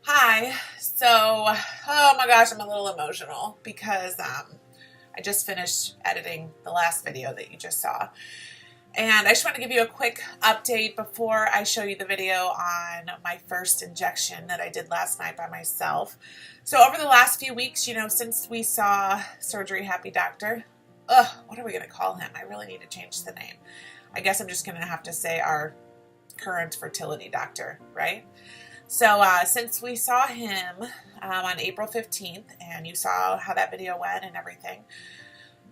Hi. So, oh my gosh, I'm a little emotional because I just finished editing the last video that you just saw. And I just want to give you a quick update before I show you the video on my first injection that I did last night by myself. So over the last few weeks, since we saw Surgery Happy Doctor, what are we going to call him? I really need to change the name. I guess I'm just going to have to say our current fertility doctor, right? So since we saw him on April 15th, and you saw how that video went and everything,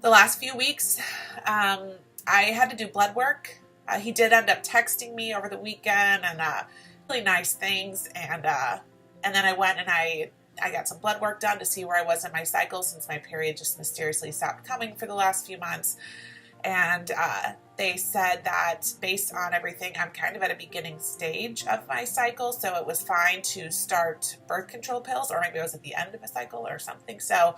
the last few weeks, I had to do blood work. He did end up texting me over the weekend and really nice things, and then I went and I got some blood work done to see where I was in my cycle since my period just mysteriously stopped coming for the last few months. And they said that based on everything, I'm kind of at a beginning stage of my cycle, so it was fine to start birth control pills, or maybe I was at the end of a cycle or something. So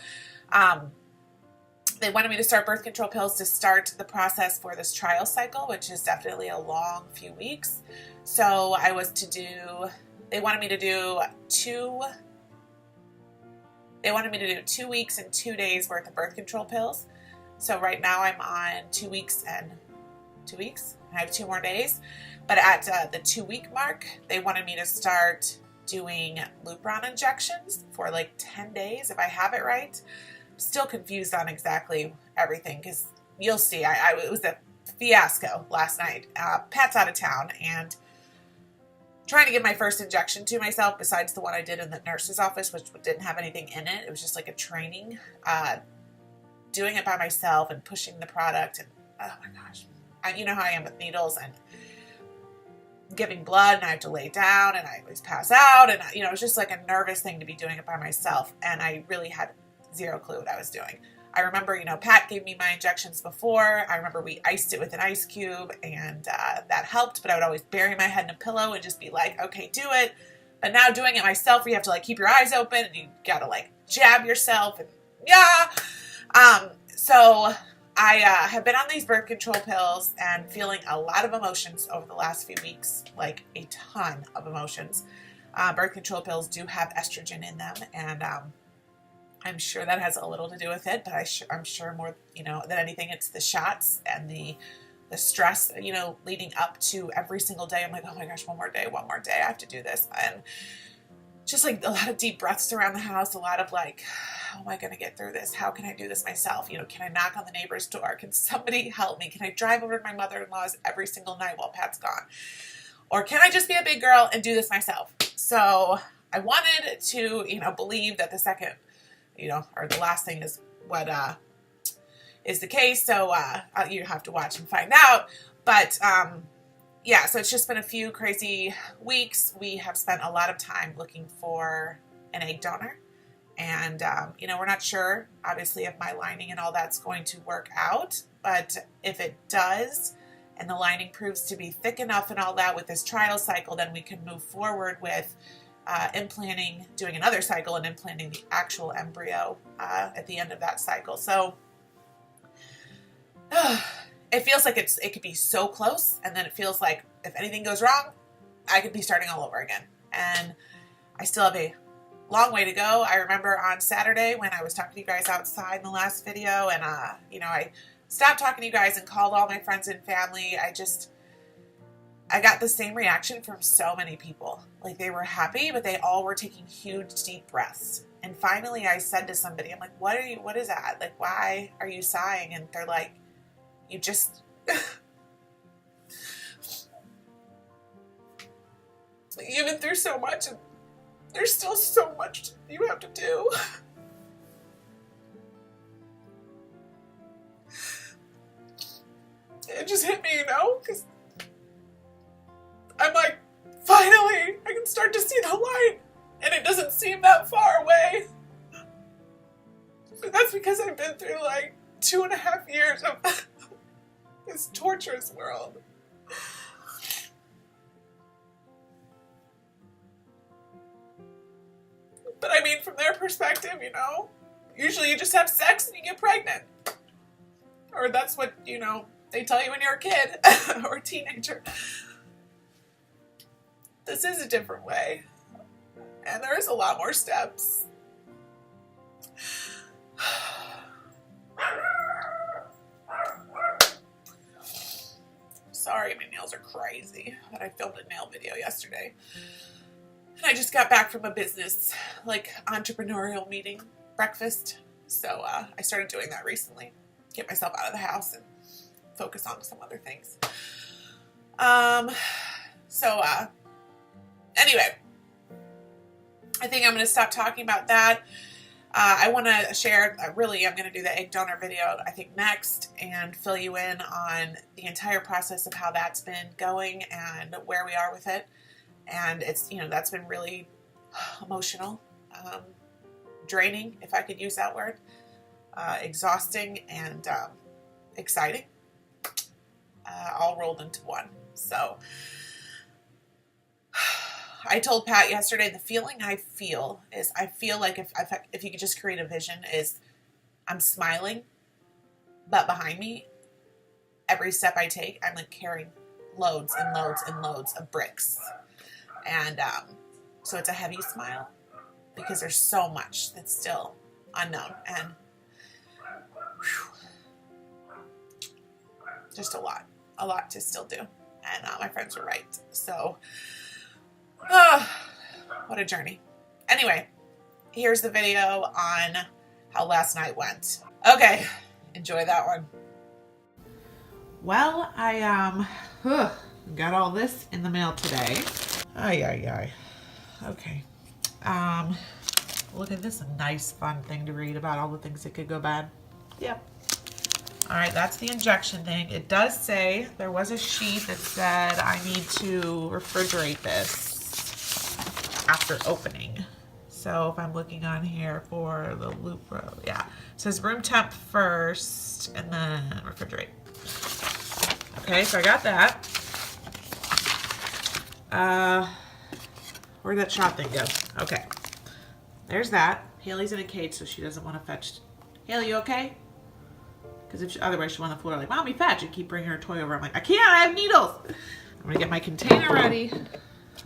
they wanted me to start birth control pills to start the process for this trial cycle, which is definitely a long few weeks. So they wanted me to do 2 weeks and 2 days worth of birth control pills. So right now I'm on 2 weeks and 2 weeks. I have 2 more days. But at the 2-week mark, they wanted me to start doing Lupron injections for like 10 days, if I have it right. I'm still confused on exactly everything because you'll see. It was a fiasco last night. Pat's out of town and trying to give my first injection to myself besides the one I did in the nurse's office, which didn't have anything in it. It was just like a training. Doing it by myself and pushing the product, and oh my gosh, you know how I am with needles and giving blood, and I have to lay down and I always pass out, and it was just like a nervous thing to be doing it by myself, and I really had zero clue what I was doing. I remember, Pat gave me my injections before. I remember we iced it with an ice cube, and that helped, but I would always bury my head in a pillow and just be like, okay, do it. But now doing it myself, where you have to like keep your eyes open and you gotta like jab yourself, and yeah. So I have been on these birth control pills and feeling a lot of emotions over the last few weeks, like a ton of emotions. Birth control pills do have estrogen in them, and I'm sure that has a little to do with it, but I'm sure more, than anything, it's the shots and the stress, leading up to every single day. I'm like, oh my gosh, one more day, I have to do this. And just like a lot of deep breaths around the house, a lot of like, how am I going to get through this? How can I do this myself? Can I knock on the neighbor's door? Can somebody help me? Can I drive over to my mother-in-law's every single night while Pat's gone? Or can I just be a big girl and do this myself? So I wanted to, believe that the second, or the last thing is what is the case. So you have to watch and find out. But yeah, so it's just been a few crazy weeks. We have spent a lot of time looking for an egg donor. And, we're not sure, obviously, if my lining and all that's going to work out. But if it does, and the lining proves to be thick enough and all that with this trial cycle, then we can move forward with implanting, doing another cycle and implanting the actual embryo at the end of that cycle. So it feels like it could be so close, and then it feels like if anything goes wrong, I could be starting all over again. And I still have a long way to go. I remember on Saturday when I was talking to you guys outside in the last video, and I stopped talking to you guys and called all my friends and family. I got the same reaction from so many people. Like, they were happy, but they all were taking huge deep breaths. And finally I said to somebody, I'm like, what is that? Like, why are you sighing? And they're like, you just you've been through so much, and there's still so much you have to do. It just hit me, because I'm like, finally, I can start to see the light, and it doesn't seem that far away. But that's because I've been through like 2.5 years of this torturous world. But I mean, from their perspective, usually you just have sex and you get pregnant. Or that's what, they tell you when you're a kid or a teenager. This is a different way. And there is a lot more steps. Sorry, my nails are crazy, but I filmed a nail video yesterday. And I just got back from a business, like, entrepreneurial meeting breakfast. So I started doing that recently. Get myself out of the house and focus on some other things. Anyway, I think I'm going to stop talking about that. I want to share, I'm going to do the egg donor video, I think, next, and fill you in on the entire process of how that's been going and where we are with it. And it's, that's been really emotional, draining, if I could use that word, exhausting, and exciting, all rolled into one. So I told Pat yesterday, the feeling I feel is, I feel like if you could just create a vision, is I'm smiling, but behind me, every step I take, I'm like carrying loads and loads and loads of bricks. And so it's a heavy smile because there's so much that's still unknown, and just a lot to still do. And my friends were right. So, what a journey. Anyway, here's the video on how last night went. Okay, enjoy that one. Well, I got all this in the mail today. Ay. Okay. Look at this, a nice fun thing to read about all the things that could go bad. Yep. All right, that's the injection thing. It does say there was a sheet that said I need to refrigerate this after opening. So if I'm looking on here for the loop row, yeah. It says room temp first and then refrigerate. Okay, so I got that. Where'd that shot thing go? Okay. There's that. Haley's in a cage, so she doesn't want to fetch. Haley, you okay? Because otherwise she'll on the floor like, Mommy, fetch, and keep bringing her toy over. I'm like, I can't, I have needles. I'm going to get my container ready.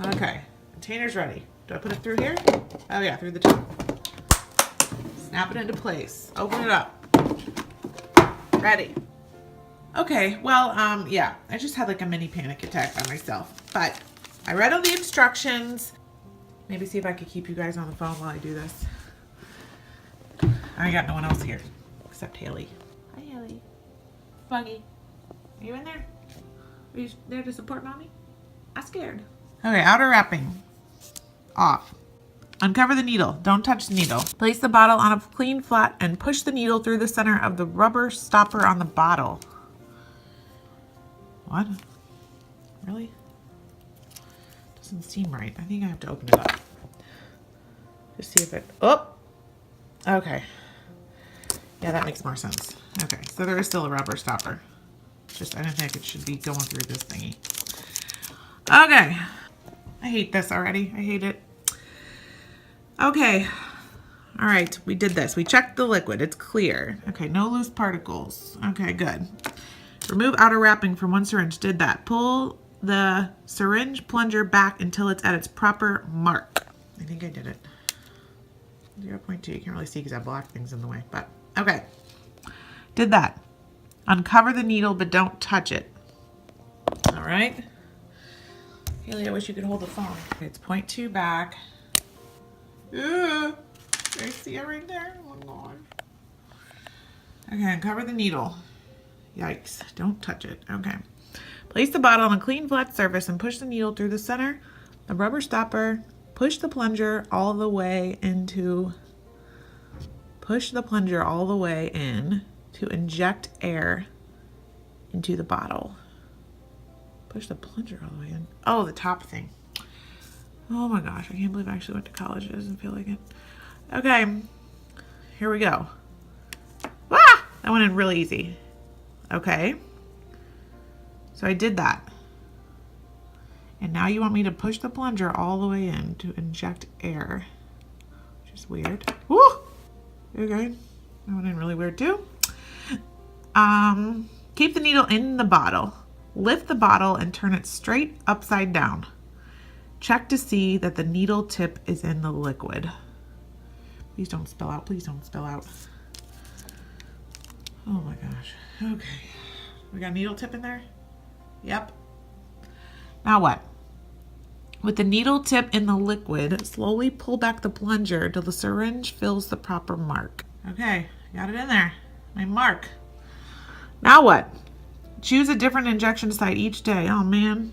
Okay, container's ready. Do I put it through here? Oh yeah, through the top. Snap it into place. Open it up. Ready. Okay, well, yeah, I just had like a mini panic attack by myself. But I read all the instructions. Maybe see if I could keep you guys on the phone while I do this. I got no one else here except Haley. Hi, Haley. Buggy. Are you in there? Are you there to support Mommy? I'm scared. Okay, outer wrapping. Off. Uncover the needle. Don't touch the needle. Place the bottle on a clean flat and push the needle through the center of the rubber stopper on the bottle. What? Really? Doesn't seem right. I think I have to open it up. Just see if it... Oh! Okay. Yeah, that makes more sense. Okay, so there is still a rubber stopper. Just, I don't think it should be going through this thingy. Okay. I hate this already. I hate it. Okay. All right, we did this. We checked the liquid. It's clear. Okay, no loose particles. Okay, good. Remove outer wrapping from one syringe. Did that. Pull the syringe plunger back until it's at its proper mark. I think I did it. 0.2. You can't really see because I have black things in the way, but okay. Did that. Uncover the needle, but don't touch it. All right. Haley, I wish you could hold the phone. Okay, it's 0.2 back. Ooh, I see it right there. Oh my God. Okay, uncover the needle. Yikes, don't touch it. Okay. Place the bottle on a clean flat surface and push the needle through the center. The rubber stopper. Push the plunger all the way into, push the plunger all the way in to inject air into the bottle. Push the plunger all the way in. Oh, the top thing. Oh my gosh, I can't believe I actually went to college. It doesn't feel like it. Okay, here we go. Ah! That went in really easy. Okay. So I did that. And now you want me to push the plunger all the way in to inject air, which is weird. Woo! Okay, that went in really weird too. Keep the needle in the bottle. Lift the bottle and turn it straight upside down. Check to see that the needle tip is in the liquid. Please don't spill out. Please don't spill out. Oh my gosh. Okay. We got a needle tip in there? Yep. Now what? With the needle tip in the liquid, slowly pull back the plunger till the syringe fills the proper mark. Okay, got it in there. My mark. Now what? Choose a different injection site each day. Oh man.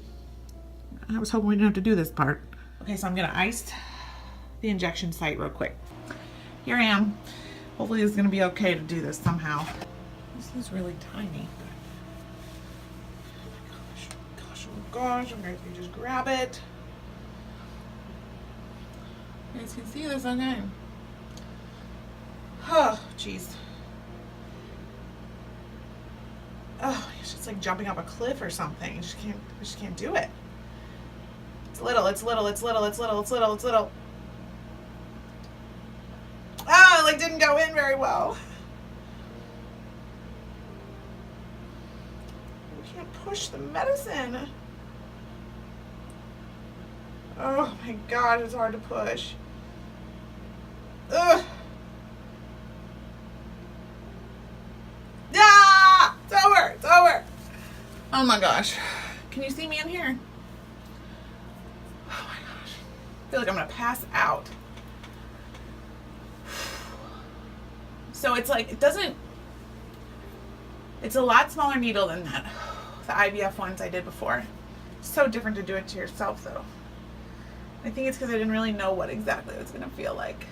I was hoping we didn't have to do this part. Okay, so I'm gonna ice the injection site real quick. Here I am. Hopefully it's gonna be okay to do this somehow. This is really tiny. Oh gosh, I'm gonna just grab it. You guys can see this, okay? Oh, jeez. Oh, it's just like jumping off a cliff or something. I just can't do it. It's little, it's little, it's little, it's little, it's little, it's little. Ah, it like didn't go in very well. We can't push the medicine. Oh my God, it's hard to push. Ugh. Ah! It's over, it's over. Oh my gosh. Can you see me in here? Oh my gosh. I feel like I'm gonna pass out. So it's like, it's a lot smaller needle than the IVF ones I did before. So different to do it to yourself though. I think it's because I didn't really know what exactly it was gonna feel like.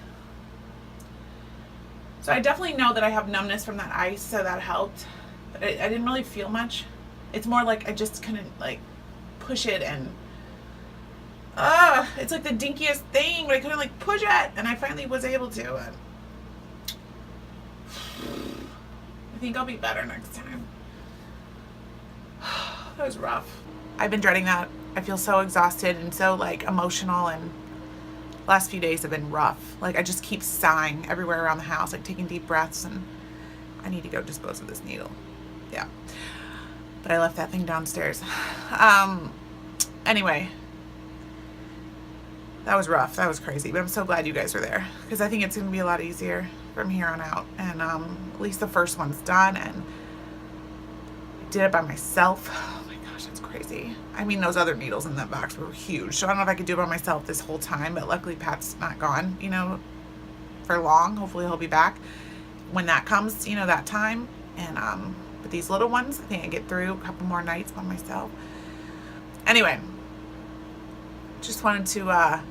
So I definitely know that I have numbness from that ice, so that helped. But I didn't really feel much. It's more like I just couldn't like push it, and it's like the dinkiest thing, but I couldn't like push it, and I finally was able to. And I think I'll be better next time. That was rough. I've been dreading that. I feel so exhausted and so like emotional, and last few days have been rough. Like I just keep sighing everywhere around the house, like taking deep breaths, and I need to go dispose of this needle. Yeah. But I left that thing downstairs. Anyway, that was rough. That was crazy, but I'm so glad you guys were there, because I think it's going to be a lot easier from here on out. And at least the first one's done, and I did it by myself. Oh my gosh, that's crazy. I mean, those other needles in that box were huge, so I don't know if I could do it by myself this whole time, but luckily Pat's not gone, you know, for long. Hopefully he'll be back when that comes, you know, that time. And but these little ones, I think I get through a couple more nights by myself. Anyway, just wanted to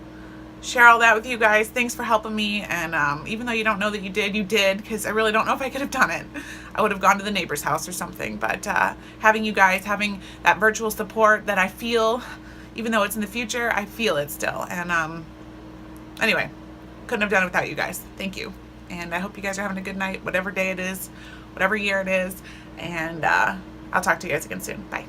share all that with you guys. Thanks for helping me. And even though you don't know that you did, because I really don't know if I could have done it. I would have gone to the neighbor's house or something. But having you guys, having that virtual support that I feel, even though it's in the future, I feel it still. And anyway, couldn't have done it without you guys. Thank you. And I hope you guys are having a good night, whatever day it is, whatever year it is. And I'll talk to you guys again soon. Bye.